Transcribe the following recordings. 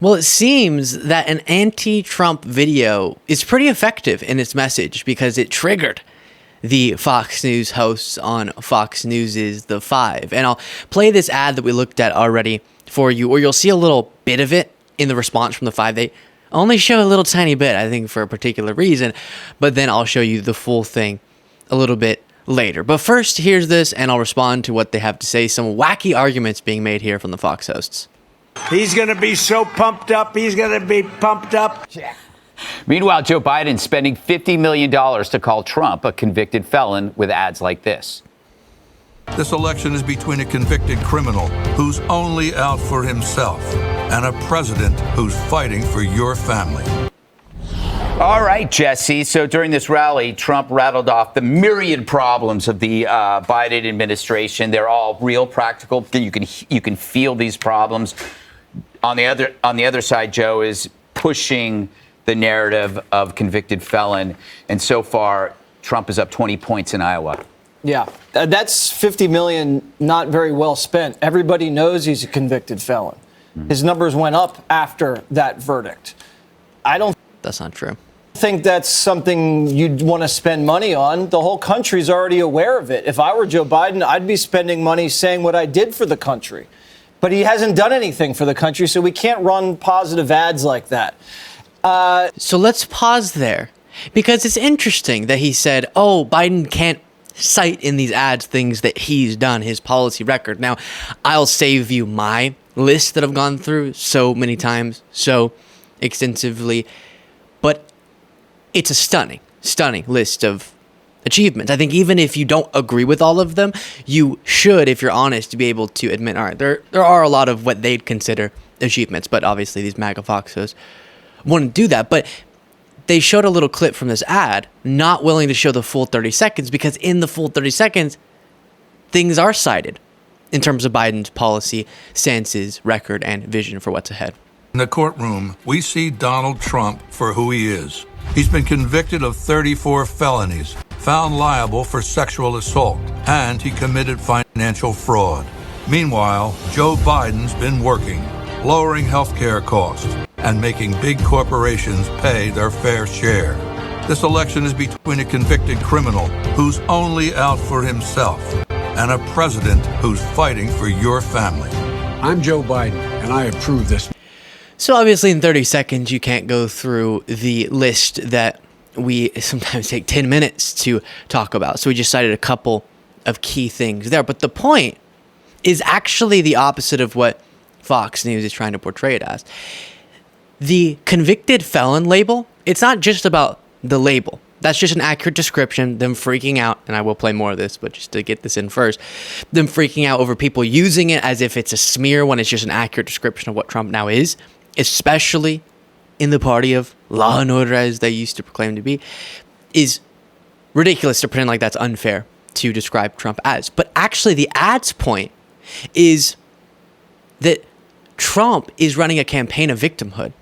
Well, it seems that an anti-Trump video is pretty effective in its message because it triggered the Fox News hosts on Fox News' The Five. And I'll play this ad that we looked at already for you, or you'll see a little bit of it in the response from The Five. They only show a little tiny bit, I think, for a particular reason, but then I'll show you the full thing a little bit later. But first, here's this, and I'll respond to what they have to say. Some wacky arguments being made here from the Fox hosts. He's going to be so pumped up. He's going to be pumped up. Yeah. Meanwhile, Joe Biden spending $50 million to call Trump a convicted felon with ads like this. This election is between a convicted criminal who's only out for himself and a president who's fighting for your family. All right, Jesse. So during this rally, Trump rattled off the myriad problems of the Biden administration. They're all real, practical. You can feel these problems. On the other side, Joe is pushing the narrative of convicted felon. And so far, Trump is up 20 points in Iowa. Yeah, that's $50 million not very well spent. Everybody knows he's a convicted felon. His numbers went up after that verdict. That's not true. Think that's something you'd want to spend money on. The whole country's already aware of it. If I were Joe Biden, I'd be spending money saying what I did for the country. But he hasn't done anything for the country, so we can't run positive ads like that. So let's pause there, because it's interesting that he said, oh, Biden can't cite in these ads things that he's done, his policy record. Now, I'll save you my list that I've gone through so many times, so extensively, but it's a stunning list of achievements. I think even if you don't agree with all of them, you should, if you're honest, to be able to admit, all right, there are a lot of what they'd consider achievements, but obviously these MAGA foxes wouldn't do that. But they showed a little clip from this ad, not willing to show the full 30 seconds, because in the full 30 seconds, things are cited in terms of Biden's policy, stances, record, and vision for what's ahead. In the courtroom, we see Donald Trump for who he is. He's been convicted of 34 felonies, found liable for sexual assault, and he committed financial fraud. Meanwhile, Joe Biden's been working, lowering health care costs, and making big corporations pay their fair share. This election is between a convicted criminal who's only out for himself and a president who's fighting for your family. I'm Joe Biden, and I approve this. So obviously in 30 seconds, you can't go through the list that we sometimes take 10 minutes to talk about. So we just cited a couple of key things there. But the point is actually the opposite of what Fox News is trying to portray it as. The convicted felon label, it's not just about the label. That's just an accurate description, them freaking out, and I will play more of this, but just to get this in first, them freaking out over people using it as if it's a smear when it's just an accurate description of what Trump now is, especially in the party of law and order as they used to proclaim to be, is ridiculous to pretend like that's unfair to describe Trump as. But actually the ad's point is that Trump is running a campaign of victimhood.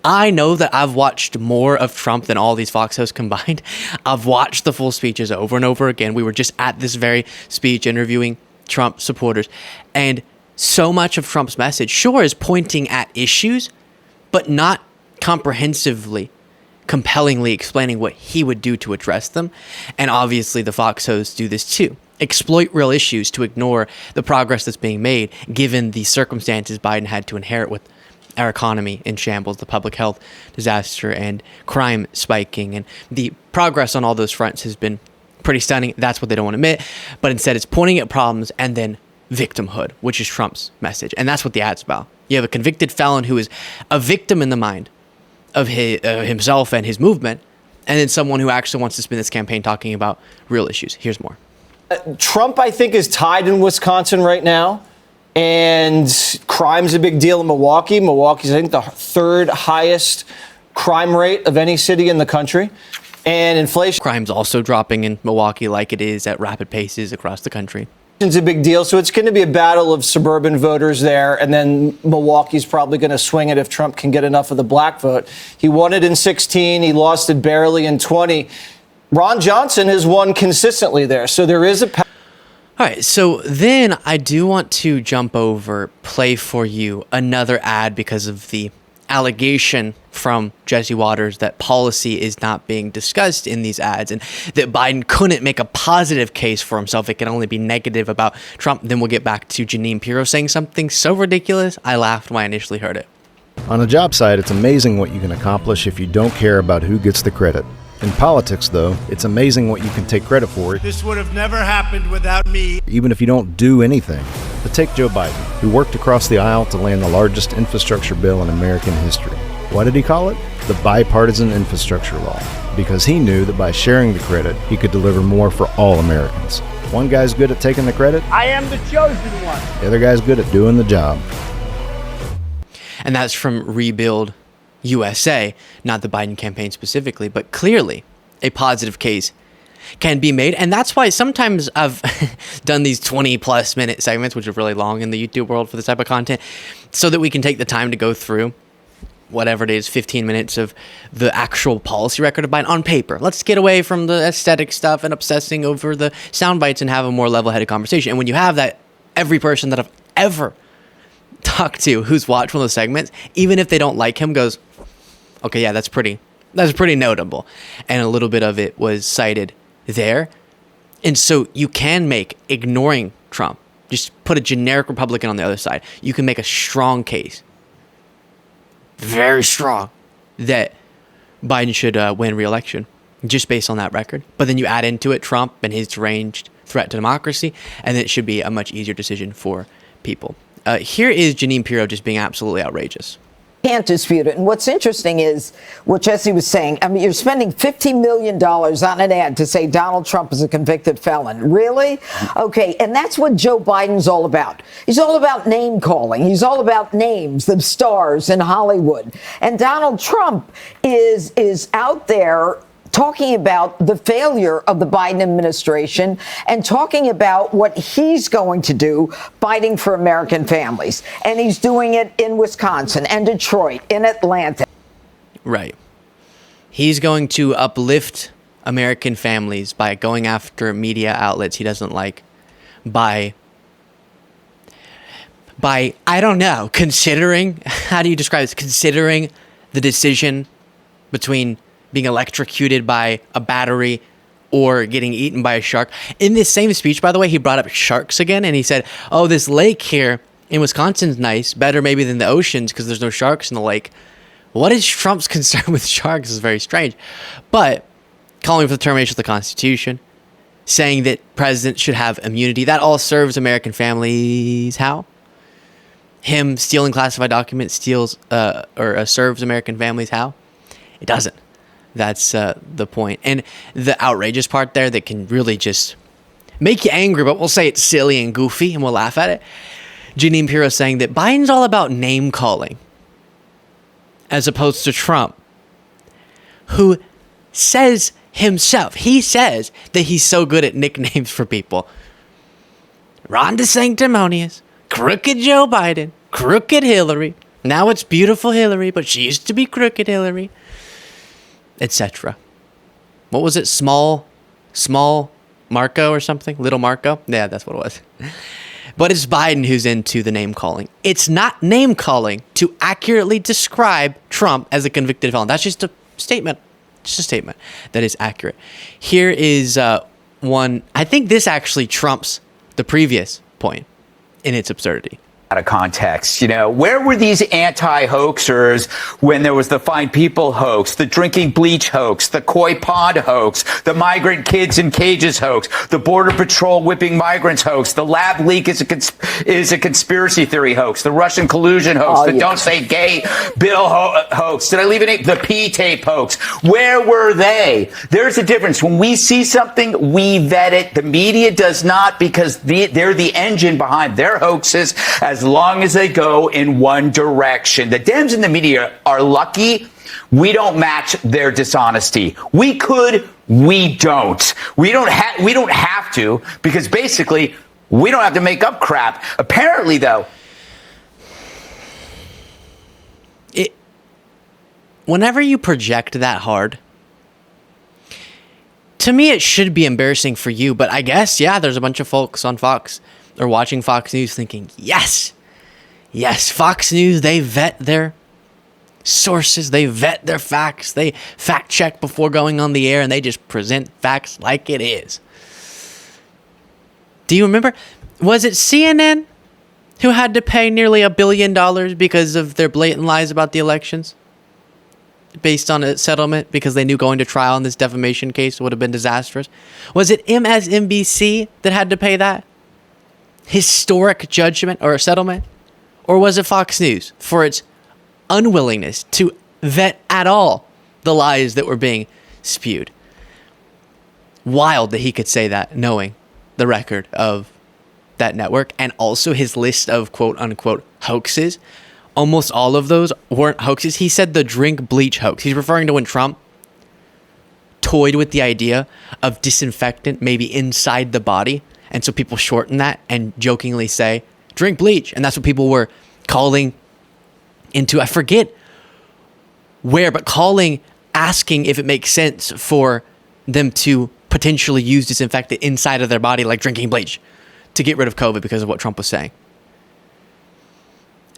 I know that I've watched more of Trump than all these Fox hosts combined. I've watched the full speeches over and over again. We were just at this very speech interviewing Trump supporters. And so much of Trump's message, sure, is pointing at issues, but not comprehensively, compellingly explaining what he would do to address them. And obviously the Fox hosts do this too. Exploit real issues to ignore the progress that's being made, given the circumstances Biden had to inherit with our economy in shambles, the public health disaster, and crime spiking. And the progress on all those fronts has been pretty stunning. That's what they don't want to admit. But instead, it's pointing at problems and then victimhood, which is Trump's message. And that's what the ad's about. You have a convicted felon who is a victim in the mind of himself and his movement, and then someone who actually wants to spend this campaign talking about real issues. Here's more. Trump, I think, is tied in Wisconsin right now. And crime's a big deal in Milwaukee. Milwaukee's, I think, the third highest crime rate of any city in the country. And inflation. Crime's also dropping in Milwaukee like it is at rapid paces across the country. It's a big deal. So it's going to be a battle of suburban voters there. And then Milwaukee's probably going to swing it if Trump can get enough of the black vote. He won it in 16. He lost it barely in 20. Ron Johnson has won consistently there. So there is a All right, so then I do want to play for you another ad because of the allegation from Jesse Waters that policy is not being discussed in these ads and that Biden couldn't make a positive case for himself. It can only be negative about Trump. Then we'll get back to Janine Pirro saying something so ridiculous, I laughed when I initially heard it. On a job site, it's amazing what you can accomplish if you don't care about who gets the credit. In politics, though, it's amazing what you can take credit for, This would have never happened without me. even if you don't do anything. But take Joe Biden, who worked across the aisle to land the largest infrastructure bill in American history. What did he call it? The bipartisan infrastructure law. Because he knew that by sharing the credit, he could deliver more for all Americans. One guy's good at taking the credit, I am the chosen one. the other guy's good at doing the job. And that's from Rebuild USA, not the Biden campaign specifically, but clearly a positive case can be made. And that's why sometimes I've done these 20 plus minute segments, which are really long in the YouTube world for this type of content, so that we can take the time to go through whatever it is, 15 minutes of the actual policy record of Biden on paper. Let's get away from the aesthetic stuff and obsessing over the sound bites and have a more level-headed conversation. And when you have that, every person that I've ever talked to who's watched one of those segments, even if they don't like him, goes, okay, yeah, that's pretty notable. And a little bit of it was cited there. And so you can make ignoring Trump, just put a generic Republican on the other side. You can make a strong case, very strong, that Biden should win re-election just based on that record. But then you add into it Trump and his deranged threat to democracy, and it should be a much easier decision for people. Here is Janine Pirro just being absolutely outrageous. Can't dispute it. And what's interesting is what Jesse was saying. I mean, you're spending $50 million on an ad to say Donald Trump is a convicted felon. Really? Okay. And that's what Joe Biden's all about. He's all about name calling. He's all about names, the stars in Hollywood. And Donald Trump is out there talking about the failure of the Biden administration and talking about what he's going to do fighting for American families. And he's doing it in Wisconsin and Detroit, in Atlanta. Right. He's going to uplift American families by going after media outlets he doesn't like, by I don't know, considering, how do you describe this? Considering the decision between being electrocuted by a battery or getting eaten by a shark. In this same speech, by the way, he brought up sharks again, and he said, oh, this lake here in Wisconsin's nice, better maybe than the oceans because there's no sharks in the lake. What is Trump's concern with sharks is very strange. But calling for the termination of the Constitution, saying that presidents should have immunity, that all serves American families how? Him stealing classified documents serves American families how? It doesn't. That's the point. And the outrageous part there that can really just make you angry, but we'll say it's silly and goofy and we'll laugh at it. Janine Pirro saying that Biden's all about name calling as opposed to Trump, who says himself, he says that he's so good at nicknames for people. Ron DeSanctimonious, Crooked Joe Biden, Crooked Hillary. Now it's Beautiful Hillary, but she used to be Crooked Hillary, etc. What was it? Small Marco or something? Little Marco? Yeah, that's what it was. But it's Biden who's into the name calling. It's not name calling to accurately describe Trump as a convicted felon. That's just a statement. Just a statement that is accurate. Here is one. I think this actually trumps the previous point in its absurdity. Out of context, where were these anti-hoaxers when there was the Fine People hoax, the drinking bleach hoax, the koi pond hoax, the migrant kids in cages hoax, the Border Patrol whipping migrants hoax, the lab leak is a conspiracy theory hoax, the Russian collusion hoax, the Don't Say Gay bill hoax. Did I leave any? The P-tape hoax. Where were they? There's a difference. When we see something, we vet it. The media does not, because they're the engine behind their hoaxes, as long as they go in one direction. The Dems and the media are lucky we don't match their dishonesty. We could, we don't. We don't have to, because basically we don't have to make up crap. Apparently, though, whenever you project that hard to me, it should be embarrassing for you, but I guess, yeah, there's a bunch of folks on Fox or watching Fox News thinking, yes, Fox News, they vet their sources, they vet their facts, they fact check before going on the air, and they just present facts like it is. Do you remember, was it CNN who had to pay nearly $1 billion because of their blatant lies about the elections? Based on a settlement because they knew going to trial in this defamation case would have been disastrous. Was it MSNBC that had to pay that historic judgment or settlement? Or was it Fox News for its unwillingness to vet at all the lies that were being spewed? Wild that he could say that knowing the record of that network and also his list of quote unquote hoaxes. Almost all of those weren't hoaxes. He said the drink bleach hoax. He's referring to when Trump toyed with the idea of disinfectant maybe inside the body. And so people shorten that and jokingly say, drink bleach. And that's what people were calling into, I forget where, but asking if it makes sense for them to potentially use disinfectant inside of their body, like drinking bleach, to get rid of COVID because of what Trump was saying.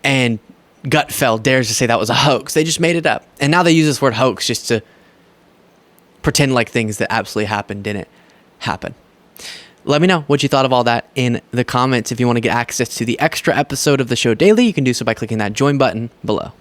And Gutfeld dares to say that was a hoax. They just made it up. And now they use this word hoax just to pretend like things that absolutely happened didn't happen. Let me know what you thought of all that in the comments. If you want to get access to the extra episode of the show daily, you can do so by clicking that join button below.